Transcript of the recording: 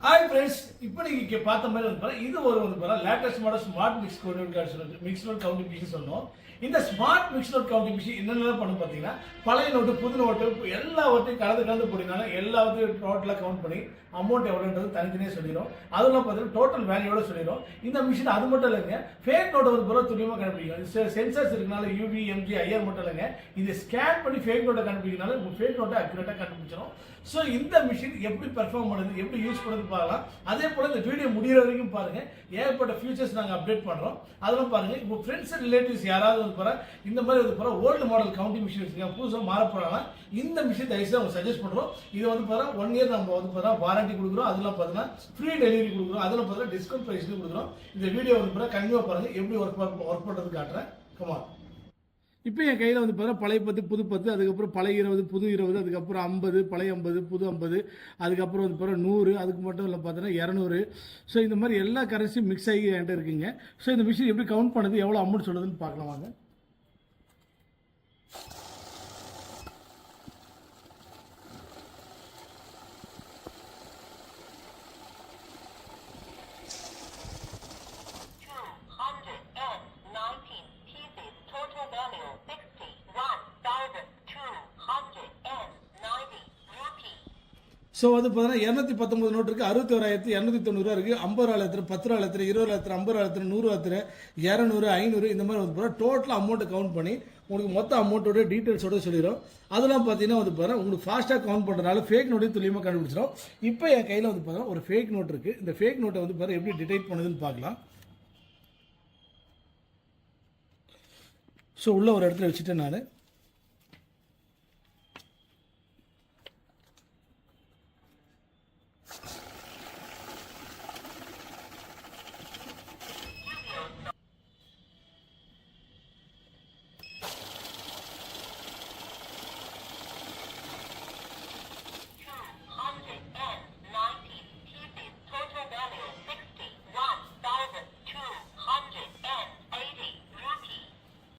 Hi friends, இப்போ நீங்க பார்த்த மாதிரி இது ஒரு latest model smart mix note counting machine சொன்னோம். இந்த smart mix note counting machine என்னென்ன பண்ணு பார்த்தீங்கன்னா, பழைய நோட்டு புது நோட்டு எல்லாவற்றையும் கலந்து போட்டீங்கன்னா எல்லாத்தையும் டோட்டலாக கவுண்ட் பண்ணி அமௌண்ட் எவ்வளோன்றது தனித்தனியாக சொல்லிடும். அதெல்லாம் பார்த்தீங்கன்னா டோட்டல் வேல்யூவோட சொல்லிடும். இந்த மிஷின் அது மட்டும் இல்லைங்க, ஃபேக் நோட்டை துல்லியமாக கண்டுபிடிக்கும். சென்சர்ஸ் இருக்கனால யூவி எம்ஜி ஐஆர் மட்டும் இல்லைங்க, இது ஸ்கேன் பண்ணி ஃபேக் நோட்டை கண்டுபிடிக்கனால ஃபேக் நோட்டை அக்யூரேட்டாக கண்டுபிடிச்சிடும். ஸோ இந்த மிஷின் எப்படி பெர்ஃபார்ம் பண்ணுது, எப்படி யூஸ் பண்ணுறது பார்க்கலாம். அதே போல் இந்த வீடியோ முடிகிற வரைக்கும் பாருங்க, ஏகப்பட்ட ஃபியூச்சர்ஸ் நாங்கள் அப்டேட் பண்ணுறோம். அதெல்லாம் பாருங்க. இப்போ ஃப்ரெண்ட்ஸ் அண்ட் ரிலேட்டிவ்ஸ் யாராவது இந்த மாதிரி ஓல்டு மாடல் கவுண்டிங் மிஷின் வச்சுருக்காங்க, புதுசாக மாற போகிறாங்கன்னா இந்த மிஷின் தயவுசெய்து அவங்க சஜஸ்ட் பண்ணுறோம். இது 1 இயர் நம்ம வாரண்டி கொடுக்குறோம். அதெல்லாம் பார்த்தீங்கன்னா ஃப்ரீ டெலிவரி கொடுக்குறோம். அதெல்லாம் பார்த்தீங்கன்னா டிஸ்கவுண்ட் ப்ரைஸ்லையும் கொடுக்குறோம். இந்த வீடியோ கண்டிப்பாக பாருங்க, எப்படி ஒர்க் பண்ணுறது காட்டுறேன். கமா இப்போ என் கையில் பழைய 10 புது 10, அதுக்கப்புறம் பழைய 20 புது 20, அதுக்கப்புறம் 50 பழைய 50 புது 50, அதுக்கப்புறம் 100, அதுக்கு மட்டும் இல்லை பார்த்தீங்கன்னா 200. ஸோ இந்த மாதிரி எல்லா கரன்சியும் மிக்ஸ் ஆகி என்கிட்ட இருக்குங்க. ஸோ இந்த மிஷின் எப்படி கவுண்ட் பண்ணுது, எவ்வளோ அமௌண்ட் சொல்லுதுன்னு பார்க்கலாம் வாங்க. ஸோ பார்த்தீங்கன்னா 219 நோட்டு இருக்குது, 61,290 இருக்குது, 50,000, 10,000, 20,000, 50,000, 100,000, 200, 500 இந்த மாதிரி டோட்டல் அமௌண்ட்டை கவுண்ட் பண்ணி உங்களுக்கு மொத்த அமௌண்ட்டோட டீட்டெயில்ஸோட சொல்லிடும். அதெல்லாம் பார்த்தீங்கன்னா உங்களுக்கு ஃபாஸ்ட்டாக கவுண்ட் பண்ணுறதுனால ஃபேக் நோட்டையும் துல்லியமாக கண்டுபிடிச்சிடும். இப்போ என் கையில் பார்த்தீங்கன்னா ஒரு ஃபேக் நோட் இருக்குது. இந்த ஃபேக் நோட்டை எப்படி டிடெக்ட் பண்ணுதுன்னு பார்க்கலாம். ஸோ உள்ள ஒரு இடத்துல வச்சுட்டேன் நான்.